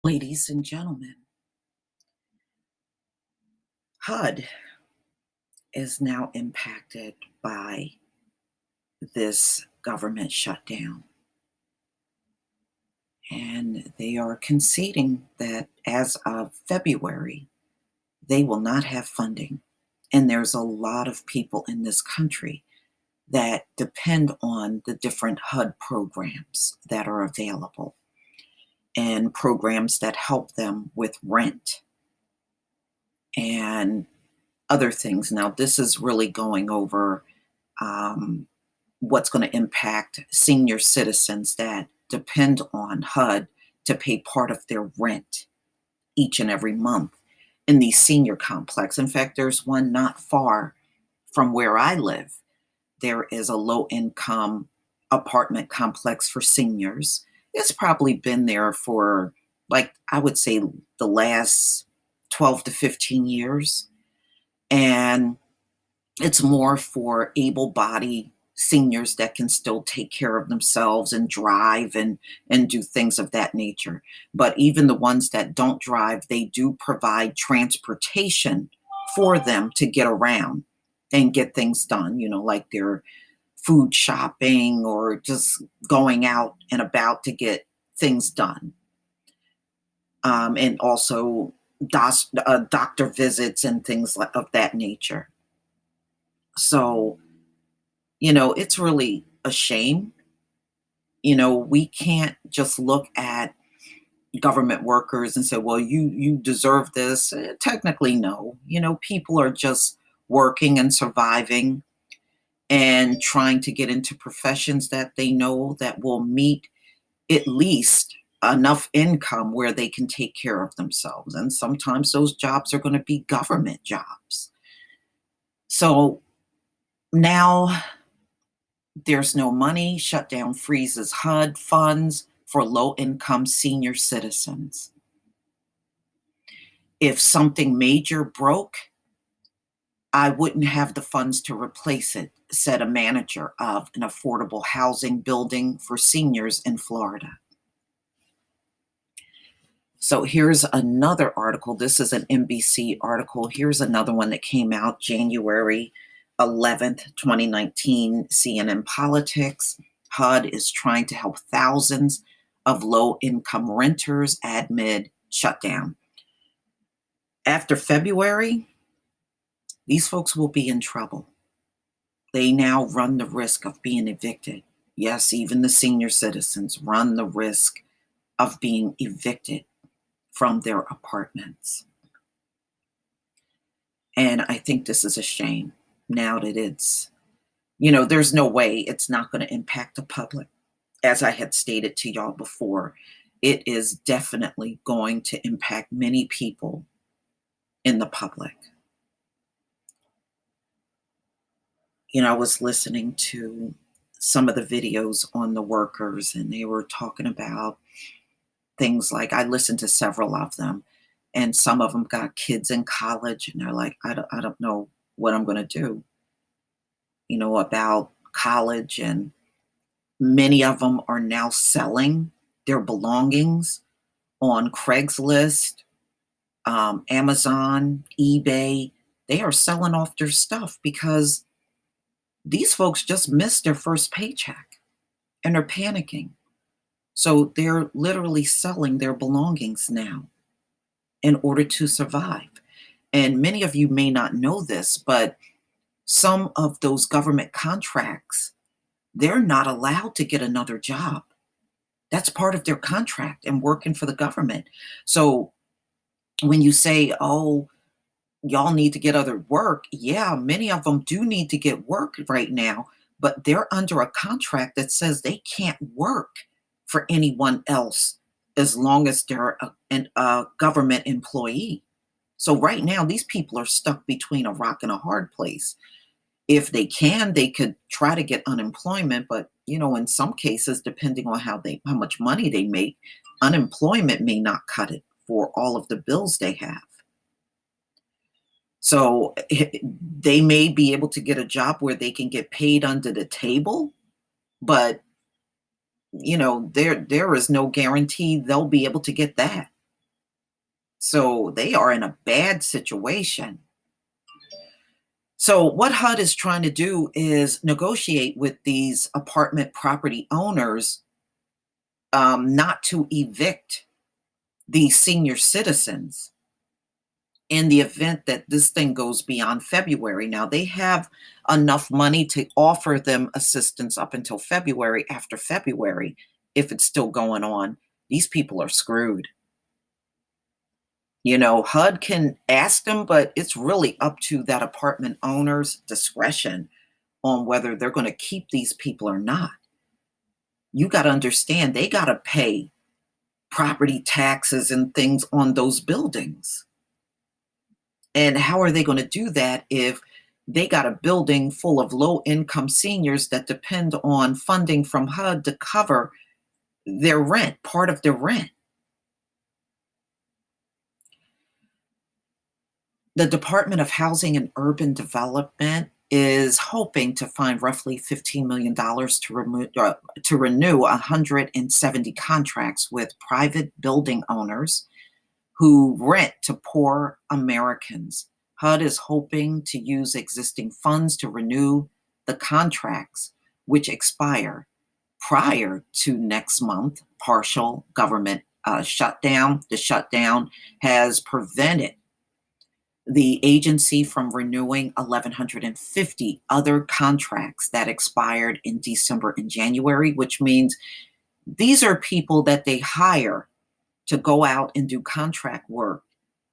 Ladies and gentlemen, HUD is now impacted by this government shutdown. And they are conceding that as of February, they will not have funding. And there's a lot of people in this country that depend on the different HUD programs that are available and programs that help them with rent and other things. Now, this is really going over um, what's going to impact senior citizens that depend on HUD to pay part of their rent each and every month in the senior complex. In fact, there's one not far from where I live. There is a low income apartment complex for seniors. It's probably been there for, like, I would say the last 12 to 15 years. And it's more for able-bodied seniors that can still take care of themselves and drive and do things of that nature. But even the ones that don't drive, they do provide transportation for them to get around and get things done, like their food shopping or just going out and about to get things done. And also doctor visits and things of that nature. So, it's really a shame. We can't just look at government workers and say, well, you deserve this. Technically, no. People are just working and surviving and trying to get into professions that they know that will meet at least enough income where they can take care of themselves. And sometimes those jobs are going to be government jobs. So now there's no money. Shutdown freezes HUD funds for low-income senior citizens. If something major broke, I wouldn't have the funds to replace it, said a manager of an affordable housing building for seniors in Florida. So here's another article. This is an NBC article. Here's another one that came out January 11th, 2019, CNN Politics. HUD is trying to help thousands of low-income renters amid shutdown. After February, these folks will be in trouble. They now run the risk of being evicted. Yes, even the senior citizens run the risk of being evicted from their apartments. And I think this is a shame now that it's, there's no way it's not going to impact the public. As I had stated to y'all before, it is definitely going to impact many people in the public. I was listening to some of the videos on the workers, and they were talking about things like, I listened to several of them, and some of them got kids in college, and they're like, I don't know what I'm going to do, about college. And many of them are now selling their belongings on Craigslist, Amazon, eBay. They are selling off their stuff because these folks just missed their first paycheck and they're panicking. So they're literally selling their belongings now in order to survive. And many of you may not know this, but some of those government contracts, they're not allowed to get another job. That's part of their contract and working for the government. So when you say, oh, y'all need to get other work, yeah, many of them do need to get work right now, but they're under a contract that says they can't work for anyone else as long as they're a government employee. So right now, these people are stuck between a rock and a hard place. If they can, they could try to get unemployment, but in some cases, depending on how much money they make, unemployment may not cut it for all of the bills they have. So they may be able to get a job where they can get paid under the table, but there is no guarantee they'll be able to get that. So they are in a bad situation. So what HUD is trying to do is negotiate with these apartment property owners, not to evict the senior citizens in the event that this thing goes beyond February. Now, they have enough money to offer them assistance up until February. After February, if it's still going on, these people are screwed. HUD can ask them, but it's really up to that apartment owner's discretion on whether they're going to keep these people or not. You got to understand, they got to pay property taxes and things on those buildings. And how are they going to do that if they got a building full of low income seniors that depend on funding from HUD to cover their rent, part of their rent? The Department of Housing and Urban Development is hoping to find roughly $15 million to renew 170 contracts with private building owners who rent to poor Americans. HUD is hoping to use existing funds to renew the contracts, which expire prior to next month. Partial government shutdown. The shutdown has prevented the agency from renewing 1,150 other contracts that expired in December and January, which means these are people that they hire to go out and do contract work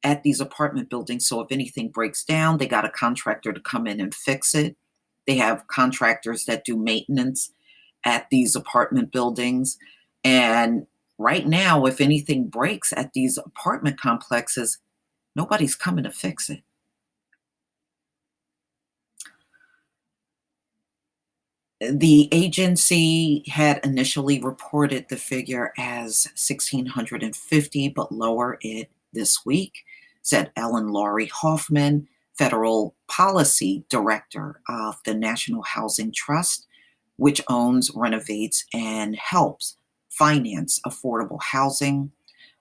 at these apartment buildings. So if anything breaks down, they got a contractor to come in and fix it. They have contractors that do maintenance at these apartment buildings. And right now, if anything breaks at these apartment complexes, nobody's coming to fix it. The agency had initially reported the figure as 1,650, but lower it this week, said Ellen Laurie Hoffman, Federal Policy Director of the National Housing Trust, which owns, renovates, and helps finance affordable housing.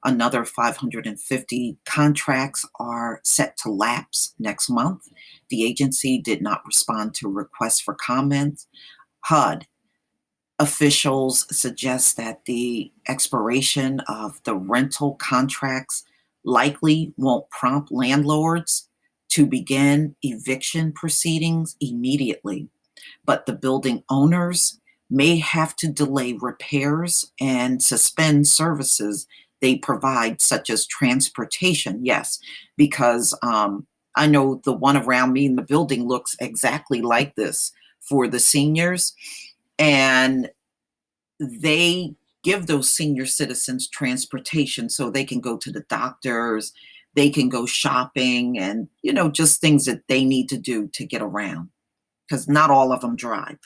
Another 550 contracts are set to lapse next month. The agency did not respond to requests for comment. HUD officials suggest that the expiration of the rental contracts likely won't prompt landlords to begin eviction proceedings immediately, but the building owners may have to delay repairs and suspend services they provide, such as transportation. Yes, because I know the one around me in the building looks exactly like this for the seniors, and they give those senior citizens transportation so they can go to the doctors, they can go shopping, and just things that they need to do to get around, because not all of them drive.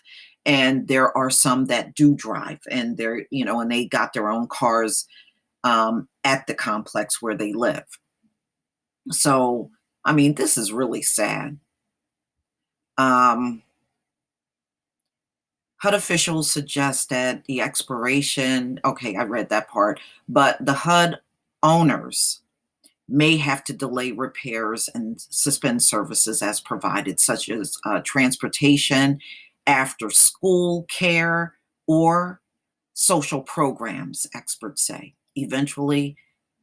And there are some that do drive, and and they got their own cars at the complex where they live. So, I mean, this is really sad. Um, HUD officials suggest that the expiration, okay, I read that part, but the HUD owners may have to delay repairs and suspend services as provided, such as transportation, after school care, or social programs, experts say. Eventually,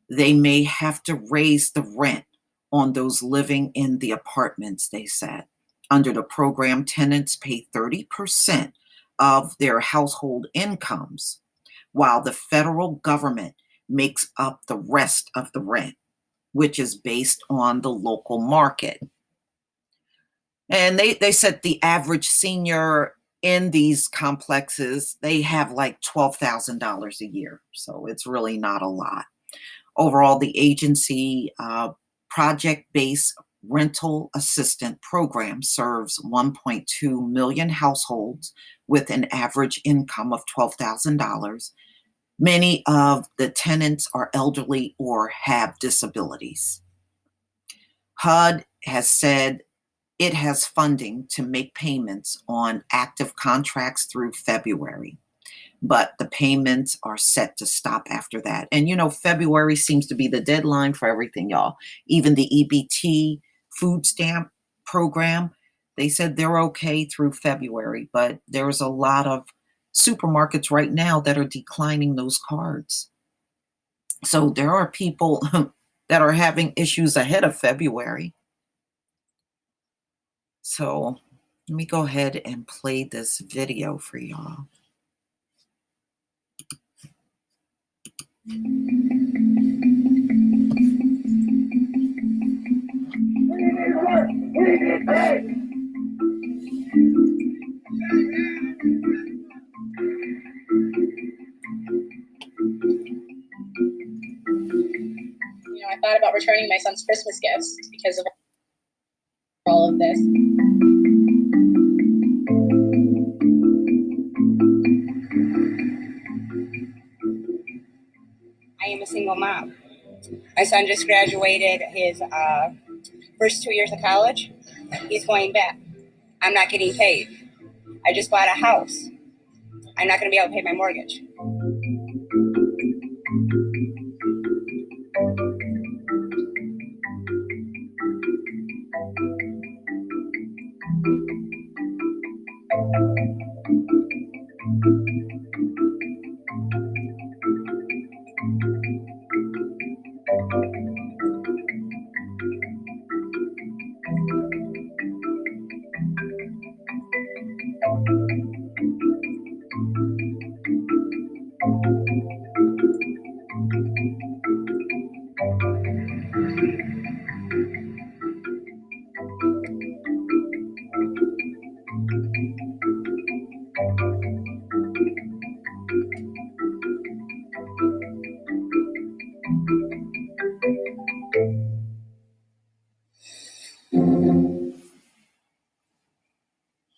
they may have to raise the rent on those living in the apartments, they said. Under the program, tenants pay 30% of their household incomes, while the federal government makes up the rest of the rent, which is based on the local market. And they said the average senior in these complexes, they have like $12,000 a year. So it's really not a lot. Overall, the agency project-based rental assistant program serves 1.2 million households with an average income of $12,000. Many of the tenants are elderly or have disabilities. HUD has said it has funding to make payments on active contracts through February. but the payments are set to stop after that. And February seems to be the deadline for everything, y'all. Even the EBT food stamp program, they said they're okay through February, but there's a lot of supermarkets right now that are declining those cards. So there are people that are having issues ahead of February. So let me go ahead and play this video for y'all. I thought about returning my son's Christmas gifts because of all of this. I am a single mom. My son just graduated his first 2 years of college. He's going back. I'm not getting paid. I just bought a house. I'm not going to be able to pay my mortgage.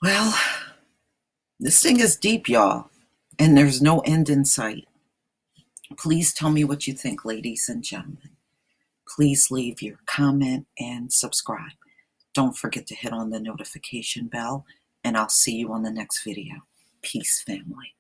Well, this thing is deep, y'all, and there's no end in sight. Please tell me what you think, ladies and gentlemen. Please leave your comment and subscribe. Don't forget to hit on the notification bell, and I'll see you on the next video. Peace, family.